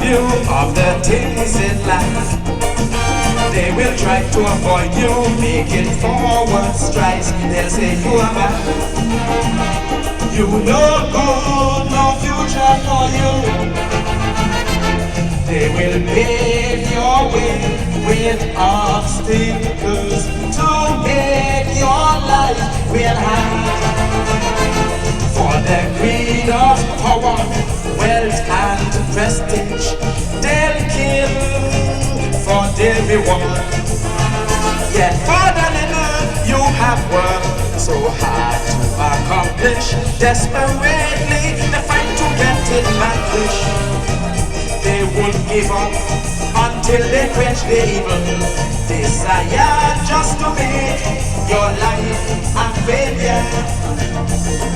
you of the things in life. They will try to avoid you making forward strides. They'll say you are bad, you no good, no future for you. They will pave your way with obstacles to make your life real hard. For the greed of power, wealth and prestige, they'll kill for their reward. Yet for the little you have worked so hard to accomplish, desperately they fight to get it vanquished. They won't give up until they quench the evil desire just to make your life a failure.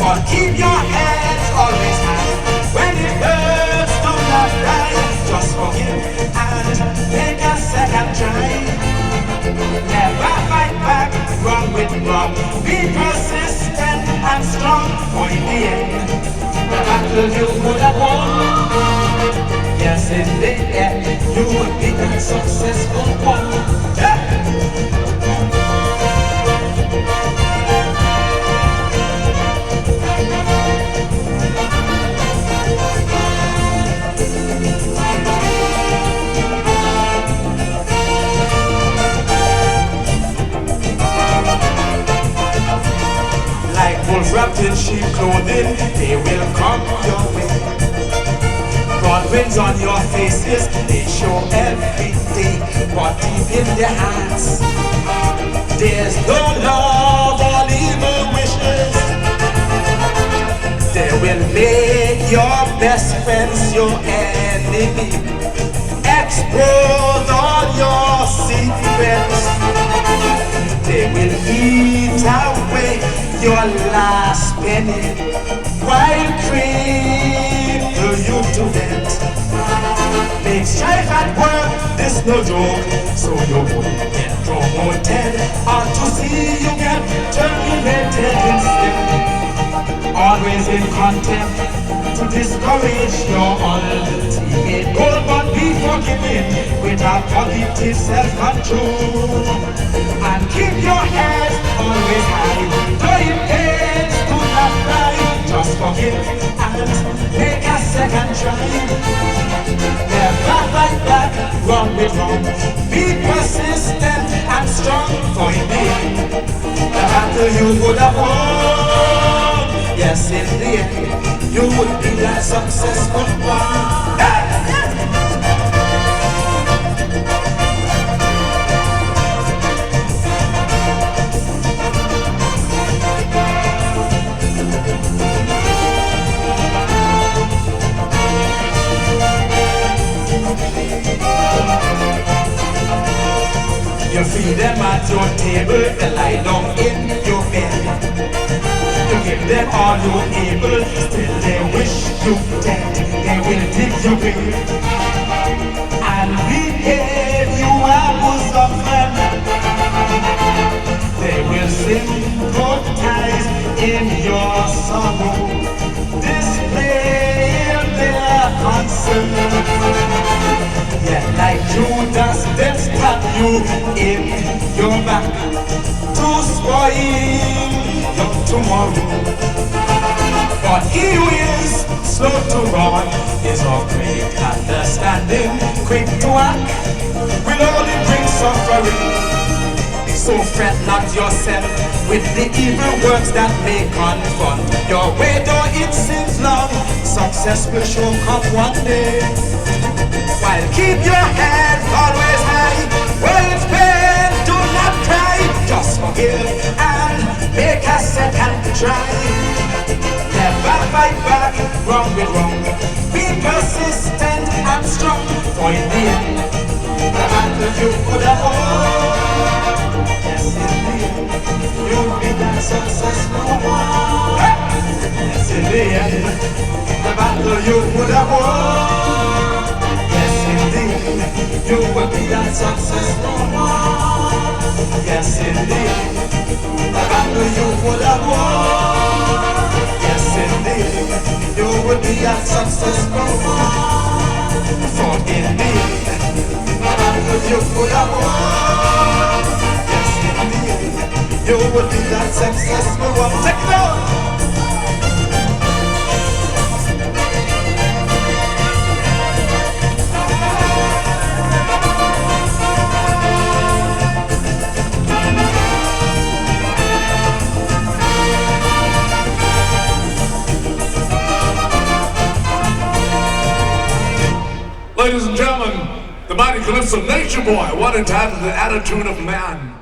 But keep your heads always high. When it hurts, do not cry. Just forgive and take a second try. Never fight back, wrong with wrong. Be persistent and strong. For in the end, the battle you would have won. Yes, in the end, you would be a successful one. Like wolves wrapped in sheep clothing, they will come your way. Broad winds on your faces, they show every day, but deep in their hearts, there's no love or evil wishes. They will make your best friends your enemy, expose all your secrets. They will eat away your last penny while cripple you to death. Make strife at work, this no joke, so you won't get promoted or to see you get terminated instead. Always in contempt to discourage your ultimate goal, but be forgiving with a positive self-control. And keep your head always high. Though it pains, do not cry. Just forgive and make a second try. Never fight back, wrong with wrong. Be persistent and strong. For in the end, the battle you would have won. Yes, in the end, you would be that successful one. You feed them at your table, they lie down in your bed. You give them all you're able, still they wish you dead. They will dig you grave and behave you a bosom friend. They will sympathize in your sorrow, display their concern. Yet like Judas, they'll stab you in your back to spoil your tomorrow. But he who is slow to run is of great understanding, quick to act, will only bring suffering. So fret not yourself with the evil works that may confront your way, though it seems long, success will show up one day. While keep your head always high, when it's pain, do not cry. Just forgive and make a second try. Never fight back, wrong with wrong. Be persistent and strong, for in the end, the battle you could have won. Yes, in the end, you'll be that successful one. Yes, in the end, the battle you would have won. You will be that successful one. Yes, indeed. The battle you would have won. Yes, indeed. You will be that successful one. For you could have won. Yes, indeed, you would be that successful one. Check it out. Ladies and gentlemen, the mighty Calypso Nature Boy, one entitled The Attitude of Man.